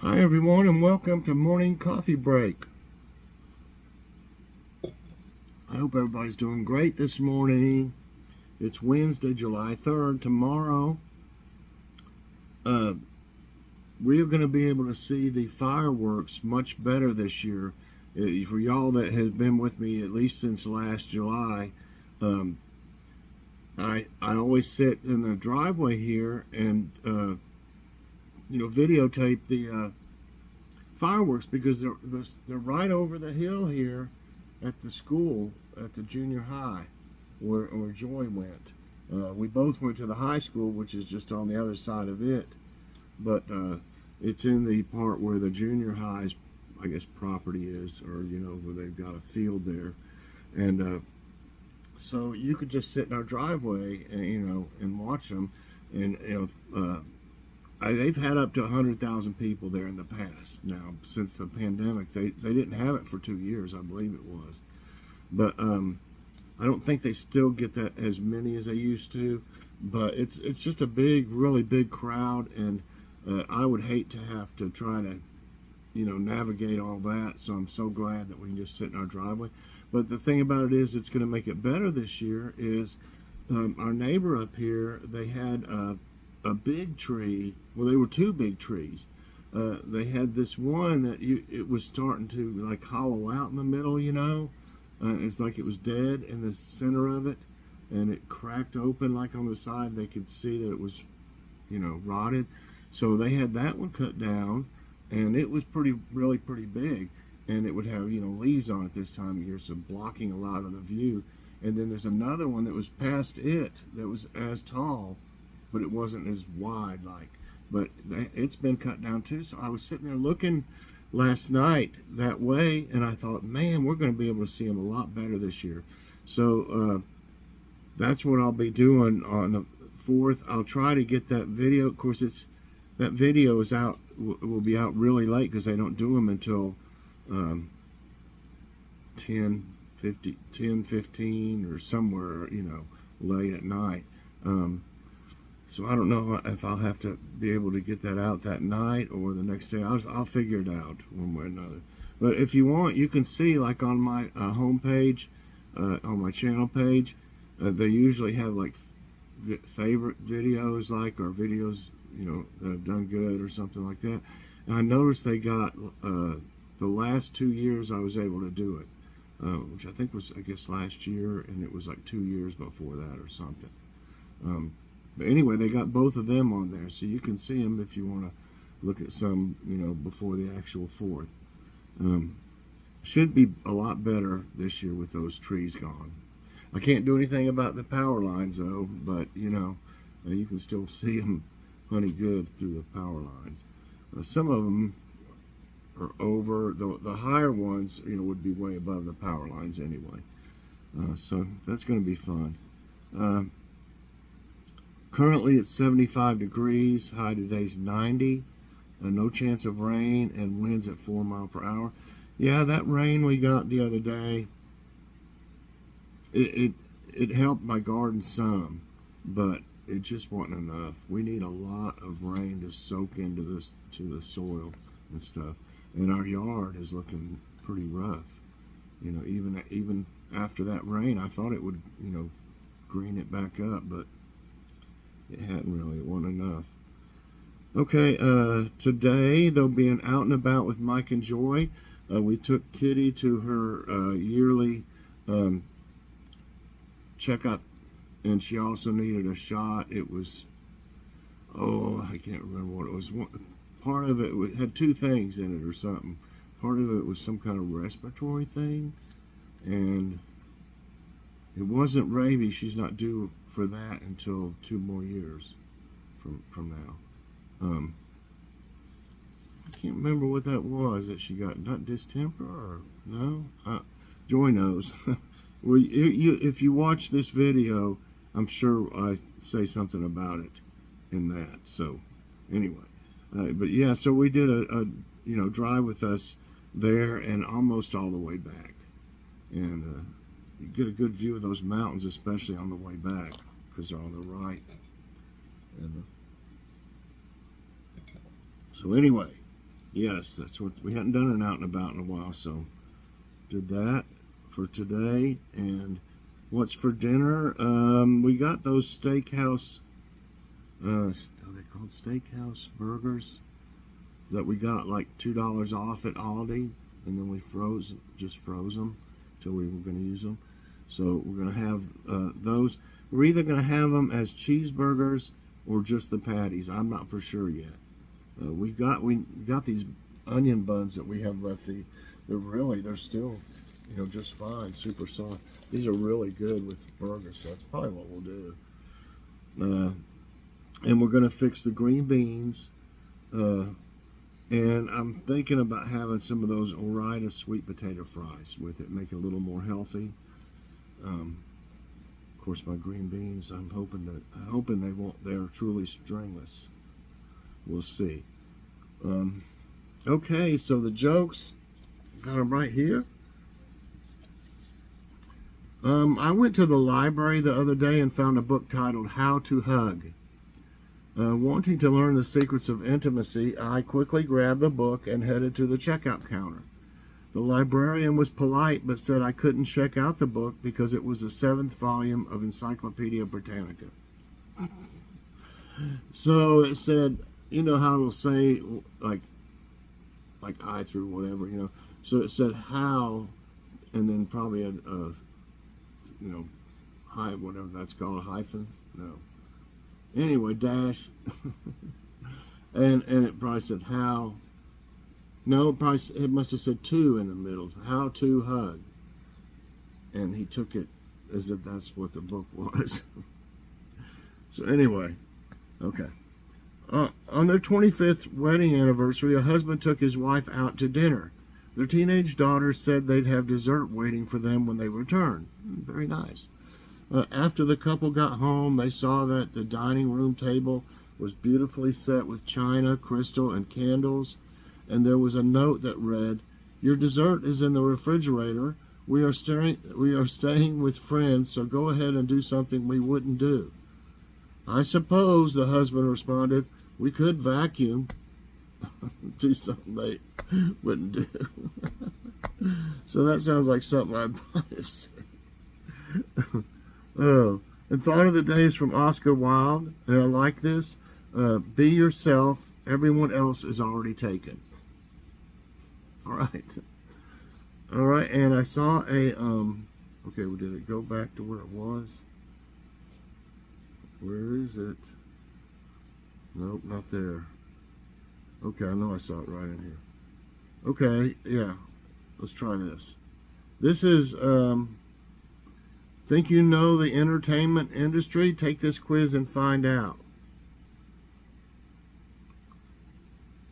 Hi everyone, and welcome to Morning Coffee Break. I hope everybody's doing great this morning. It's Wednesday, July 3rd. Tomorrow, we're going to be able to see the fireworks much better this year. For y'all that have been with me at least since last July, I always sit in the driveway here and videotape the fireworks, because they're right over the hill here at the school, at the junior high where Joy went. We both went to the high school, which is just on the other side of it, but it's in the part where the junior high's, I guess, property is, or where they've got a field there. And so you could just sit in our driveway and watch them. And they've had up to 100,000 people there in the past. Now, since the pandemic, they didn't have it for 2 years, I believe it was. But I don't think they still get that as many as they used to. But it's just a really big crowd, and I would hate to have to try to navigate all that. So I'm so glad that we can just sit in our driveway. But the thing about it is, it's going to make it better this year. Is our neighbor up here, they had a big tree. Well, they were two big trees. They had this one that it was starting to like hollow out in the middle, it's like it was dead in the center of it, and it cracked open like on the side. They could see that it was rotted. So they had that one cut down, and it was really pretty big, and it would have leaves on it this time of year, so blocking a lot of the view. And then there's another one that was past it that was as tall, but it wasn't as wide, but it's been cut down too. So I was sitting there looking last night that way, and I thought, man, we're going to be able to see them a lot better this year. So that's what I'll be doing on the 4th. I'll try to get that video. Of course, that video is out, will be out really late, because they don't do them until 10:15 or somewhere late at night. So I don't know if I'll have to be able to get that out that night or the next day. I'll figure it out one way or another. But if you want, you can see, like on my home page, on my channel page, they usually have like favorite videos, or videos that have done good or something like that. And I noticed they got the last 2 years I was able to do it, which I think was, I guess, last year, and it was like 2 years before that or something. But anyway, they got both of them on there, so you can see them if you want to look at some, before the actual 4th. Should be a lot better this year with those trees gone. I can't do anything about the power lines, though, but, you can still see them plenty good through the power lines. Some of them are over, the higher ones, would be way above the power lines anyway. So that's going to be fun. Currently it's 75 degrees, high today's 90, no chance of rain, and winds at 4 miles per hour. Yeah, that rain we got the other day, it helped my garden some, but it just wasn't enough. We need a lot of rain to soak into the soil and stuff. And our yard is looking pretty rough. Even after that rain, I thought it would, green it back up, but it hadn't really. It wasn't enough. Okay, today there'll be an out and about with Mike and Joy. We took Kitty to her yearly checkup, and she also needed a shot. It was, I can't remember what it was. Part of it had 2 things in it or something. Part of it was some kind of respiratory thing, and it wasn't rabies. She's not due for that until 2 more years from now. I can't remember what that was that she got. Not distemper, or no? Joy knows. Well, if you watch this video, I'm sure I say something about it in that. So anyway, but yeah, so we did a drive with us there and almost all the way back, and you get a good view of those mountains, especially on the way back, because they're on the right. And so anyway, Yes, that's what we hadn't done an out and about in a while, so did that for today. And what's for dinner? We got those steakhouse. Are they called steakhouse burgers? That we got like $2 off at Aldi, and then we just froze them till we were going to use them. So we're going to have those. We're either going to have them as cheeseburgers or just the patties. I'm not for sure yet. We got these onion buns that we have left. They're still, just fine, super soft. These are really good with burgers, so that's probably what we'll do. And we're going to fix the green beans. And I'm thinking about having some of those Ore-Ida sweet potato fries with it, make it a little more healthy. Of course, my green beans, I'm hoping they're truly stringless. We'll see. Okay, so the jokes, got them right here. I went to the library the other day and found a book titled How to Hug. Wanting to learn the secrets of intimacy, I quickly grabbed the book and headed to the checkout counter. The librarian was polite, but said I couldn't check out the book because it was the 7th volume of Encyclopedia Britannica. So it said, you know how it'll say, like I through whatever, So it said how, and then probably a whatever that's called, a hyphen? No. Anyway, dash. and it probably said how. No, it must have said to in the middle. How to hug. And he took it as if that's what the book was. So anyway, okay. On their 25th wedding anniversary, a husband took his wife out to dinner. Their teenage daughter said they'd have dessert waiting for them when they returned. Very nice. After the couple got home, they saw that the dining room table was beautifully set with china, crystal, and candles, and there was a note that read, "Your dessert is in the refrigerator. We are staying with friends, so go ahead and do something we wouldn't do." "I suppose," the husband responded, "we could vacuum." Do something they wouldn't do. So that sounds like something I'd probably have said. And thought of the day is from Oscar Wilde, and I like this. Be yourself. Everyone else is already taken. All right. And I saw a okay, well, did it go back to where it was? Where is it? Nope, not there. Okay, I know I saw it right in here. Okay, yeah. Let's try this. This is think you know the entertainment industry? Take this quiz and find out.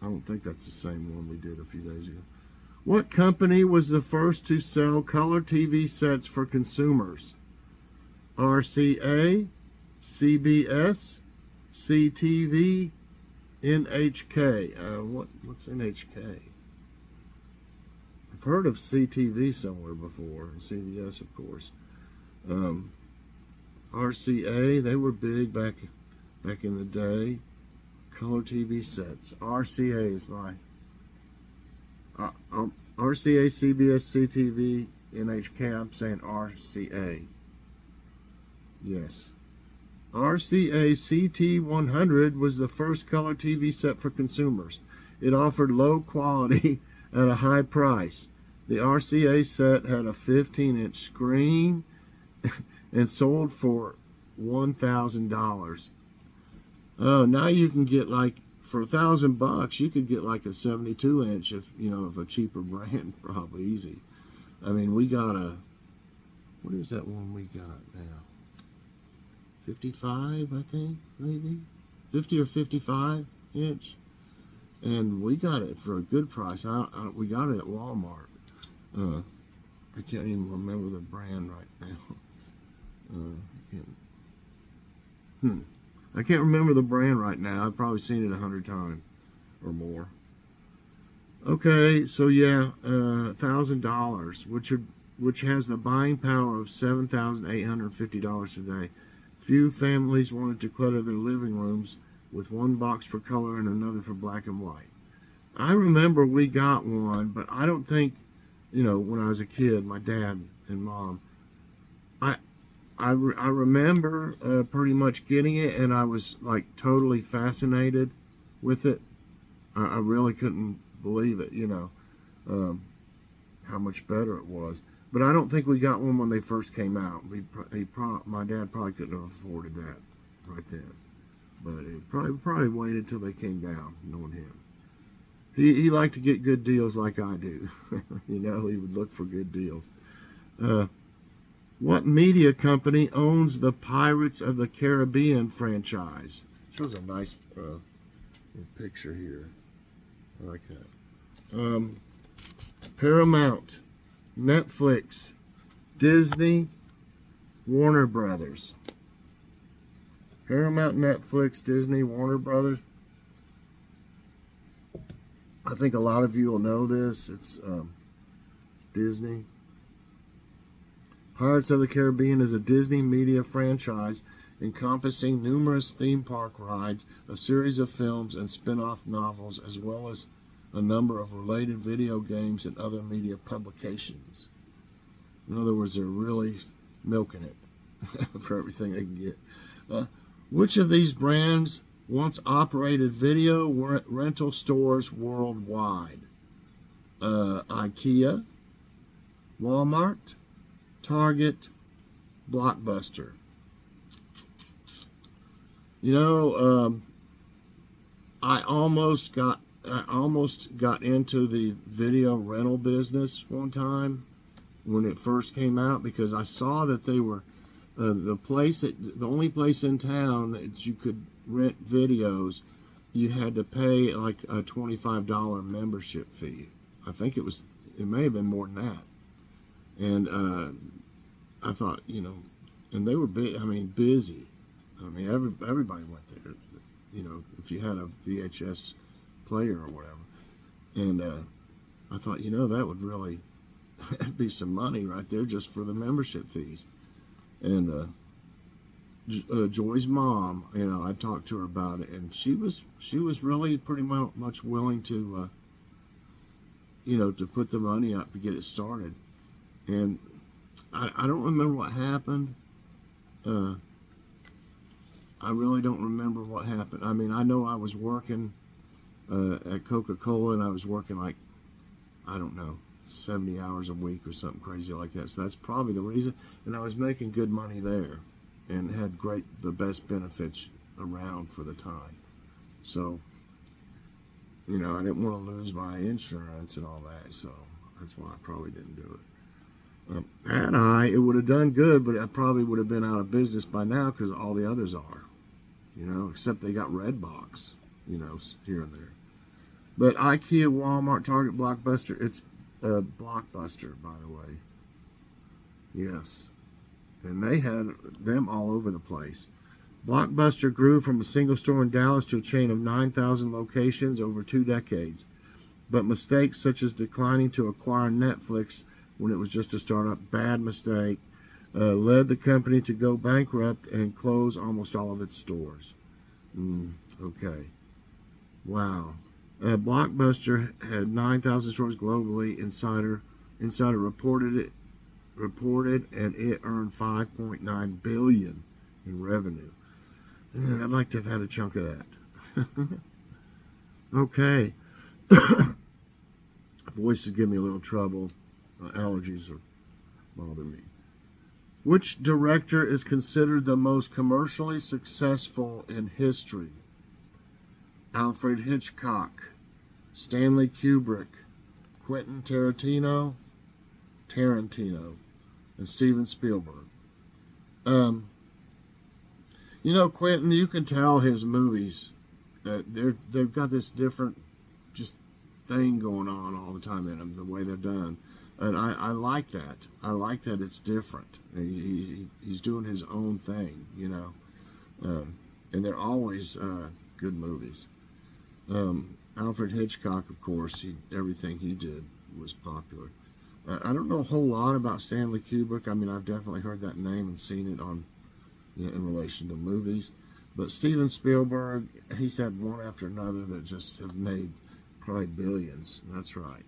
I don't think that's the same one we did a few days ago. What company was the first to sell color TV sets for consumers? RCA, CBS, CTV, NHK. What's NHK? I've heard of CTV somewhere before. CBS, of course. RCA, they were big back in the day. Color TV sets. RCA is my RCA, CBS, CTV, NHK. I'm saying RCA. Yes. RCA CT100 was the first color TV set for consumers. It offered low quality at a high price. The RCA set had a 15-inch screen and sold for $1,000. Oh, now you can get for $1,000 you could get like a 72-inch of a cheaper brand, probably easy. I mean, we got what is that one we got now? 55, I think, maybe 50 or 55 inch, and we got it for a good price. We got it at Walmart. I can't even remember the brand right now. I can't remember the brand right now. I've probably seen it 100 times or more. Okay, so yeah, $1,000, which has the buying power of $7,850 today. Few families wanted to clutter their living rooms with one box for color and another for black and white. I remember we got one, but I don't think, when I was a kid, my dad and mom, I I remember pretty much getting it, and I was like totally fascinated with it. I really couldn't believe it, how much better it was. But I don't think we got one when they first came out. My dad probably couldn't have afforded that right then. But it probably waited till they came down, knowing him. He liked to get good deals like I do. He would look for good deals. What media company owns the Pirates of the Caribbean franchise? Shows a nice picture here. I like that. Paramount, Netflix, Disney, Warner Brothers. Paramount, Netflix, Disney, Warner Brothers. I think a lot of you will know this. It's Disney. Pirates of the Caribbean is a Disney media franchise encompassing numerous theme park rides, a series of films and spin-off novels, as well as a number of related video games and other media publications. In other words, they're really milking it for everything they can get. Which of these brands once operated video rental stores worldwide? IKEA, Walmart, Target, Blockbuster. I almost got into the video rental business one time when it first came out, because I saw that they were the only place in town that you could rent videos. You had to pay like a $25 membership fee. I think it may have been more than that. And I thought, and they were busy. Everybody went there, if you had a VHS player or whatever. And I thought, that would really be some money right there just for the membership fees. And Joy's mom, I talked to her about it, and she was really pretty much willing to, to put the money up to get it started. And I don't remember what happened. I really don't remember what happened. I know I was working at Coca-Cola, and I was working like, I don't know, 70 hours a week or something crazy like that. So that's probably the reason. And I was making good money there and had the best benefits around for the time. So, I didn't want to lose my insurance and all that. So that's why I probably didn't do it. Had it would have done good, but I probably would have been out of business by now because all the others are, except they got Redbox, here and there. But IKEA, Walmart, Target, Blockbuster, it's Blockbuster, by the way. Yes. And they had them all over the place. Blockbuster grew from a single store in Dallas to a chain of 9,000 locations over 2 decades. But mistakes such as declining to acquire Netflix when it was just a startup, bad mistake, led the company to go bankrupt and close almost all of its stores. Okay. Wow. Blockbuster had 9,000 stores globally. Insider reported, and it earned $5.9 billion in revenue. I'd like to have had a chunk of that. Okay. Voice is giving me a little trouble. Allergies are bothering me. Which director is considered the most commercially successful in history? Alfred Hitchcock, Stanley Kubrick, Quentin Tarantino, and Steven Spielberg. Quentin, you can tell his movies, they've got this different just thing going on all the time in them, the way they're done. And I like that. I like that it's different. He's doing his own thing, and they're always good movies. Alfred Hitchcock, of course, everything he did was popular. I don't know a whole lot about Stanley Kubrick. I've definitely heard that name and seen it on, in relation to movies. But Steven Spielberg, he's had one after another that just have made Probably billions. That's right.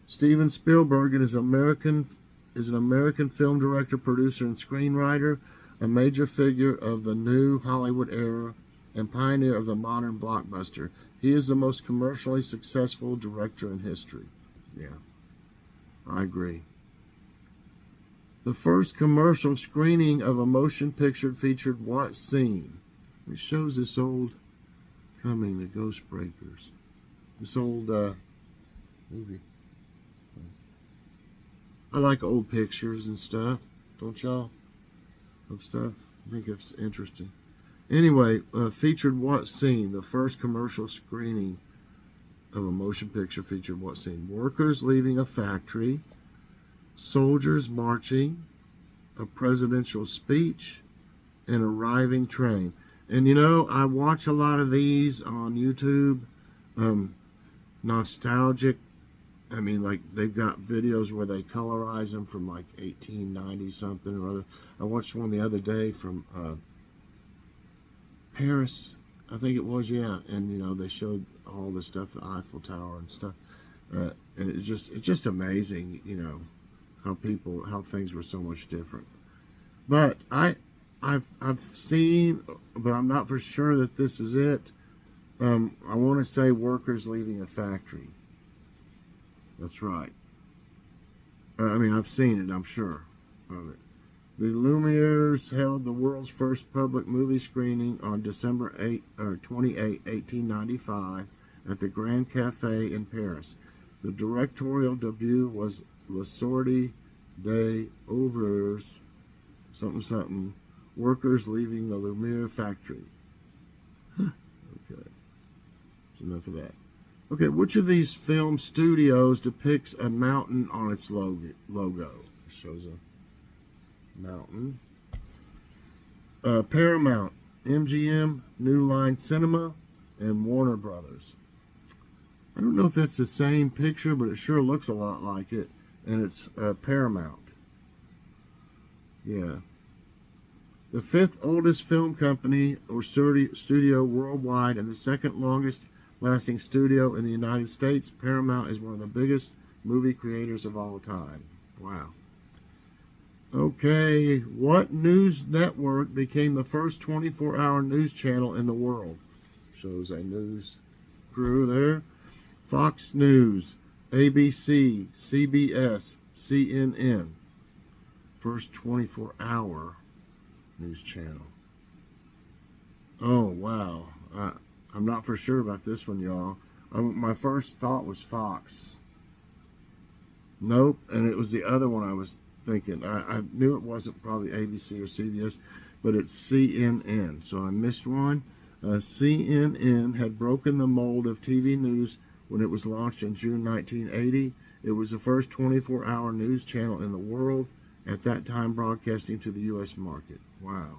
Steven Spielberg is an American film director, producer, and screenwriter, a major figure of the new Hollywood era and pioneer of the modern blockbuster. He is the most commercially successful director in history. Yeah, I agree. The first commercial screening of a motion picture featured what scene? It shows this old coming, the Ghost Breakers. This old movie. I like old pictures and stuff, don't y'all? Of stuff. I think it's interesting. Anyway, featured what scene? The first commercial screening of a motion picture featured what scene? Workers leaving a factory, soldiers marching, a presidential speech, an arriving train. And you know, I watch a lot of these on YouTube. Nostalgic. I mean, like, they've got videos where they colorize them from like 1890 something or other. I watched one the other day from Paris, I think it was, yeah. And you know, they showed all the stuff, the Eiffel Tower and stuff. And it's just amazing, you know, how things were so much different. But I've seen, but I'm not for sure that this is it. I want to say workers leaving a factory. That's right. I mean, I've seen it, I'm sure of it. The Lumières held the world's first public movie screening on December 28, 1895 at the Grand Café in Paris. The directorial debut was La Sortie des Ouvriers, something something, workers leaving the Lumière factory. Okay. That's enough of that. Okay, which of these film studios depicts a mountain on its logo? It shows a mountain. Paramount, MGM, New Line Cinema, and Warner Brothers. I don't know if that's the same picture, but it sure looks a lot like it. And it's Paramount. Yeah. The fifth oldest film company or studio worldwide and the second longest lasting studio in the United States, Paramount is one of the biggest movie creators of all time. Wow. Okay, what news network became the first 24-hour news channel in the world? Shows a news crew there. Fox News, ABC, CBS, CNN. First 24-hour news channel. Oh, wow. I'm not for sure about this one, y'all. My first thought was Fox. Nope, and it was the other one I was thinking. I knew it wasn't probably ABC or CBS, but it's CNN. So I missed one. CNN had broken the mold of TV news when it was launched in June 1980. It was the first 24-hour news channel in the world, at that time broadcasting to the U.S. market. Wow.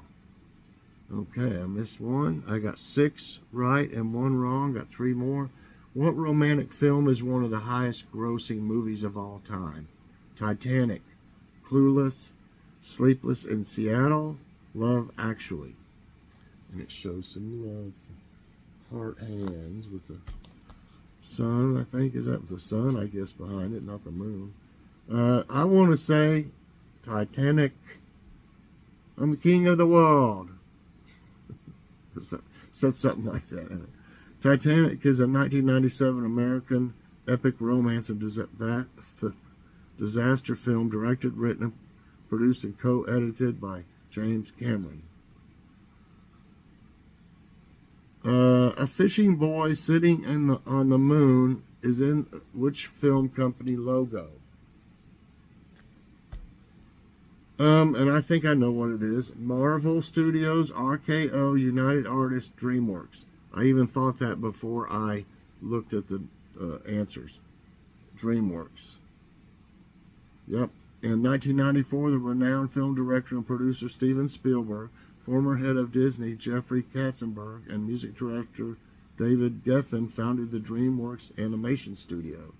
Okay, I missed one. I got 6 right and 1 wrong. Got 3 more. What romantic film is one of the highest grossing movies of all time? Titanic, Clueless, Sleepless in Seattle, Love Actually. And it shows some love. Heart hands with the sun, I think. Is that the sun, I guess, behind it, not the moon. I want to say Titanic. I'm the king of the world. Said something like that in it. Titanic is a 1997 American epic romance and disaster film directed, written, produced, and co-edited by James Cameron. A fishing boy sitting on the moon is in which film company logo? And I think I know what it is. Marvel Studios, RKO, United Artists, DreamWorks. I even thought that before I looked at the answers. DreamWorks. Yep. In 1994, the renowned film director and producer Steven Spielberg, former head of Disney Jeffrey Katzenberg, and music director David Geffen founded the DreamWorks Animation Studio.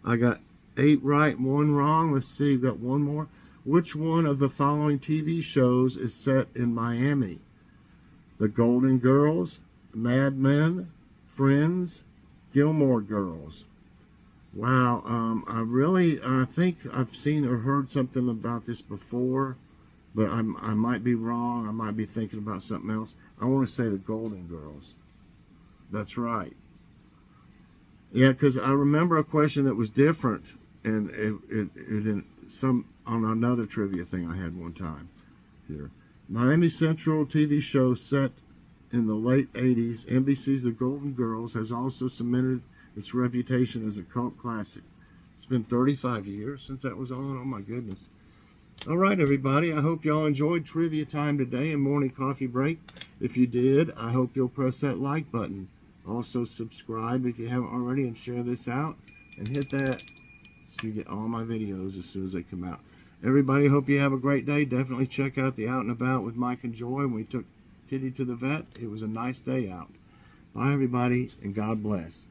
I got 8 right, 1 wrong. Let's see, we've got 1 more. Which one of the following TV shows is set in Miami? The Golden Girls, Mad Men, Friends, Gilmore Girls. Wow, I think I've seen or heard something about this before, but I might be wrong. I might be thinking about something else. I want to say the Golden Girls. That's right. Yeah, because I remember a question that was different, and it in some on another trivia thing I had one time here. Miami Central TV show set in the late 80s, NBC's The Golden Girls has also cemented its reputation as a cult classic. It's been 35 years since that was on. Oh my goodness. All right, everybody. I hope y'all enjoyed trivia time today and morning coffee break. If you did, I hope you'll press that like button. Also, subscribe if you haven't already, and share this out. And hit that so you get all my videos as soon as they come out. Everybody, hope you have a great day. Definitely check out the Out and About with Mike and Joy. When we took Kitty to the vet, it was a nice day out. Bye, everybody, and God bless.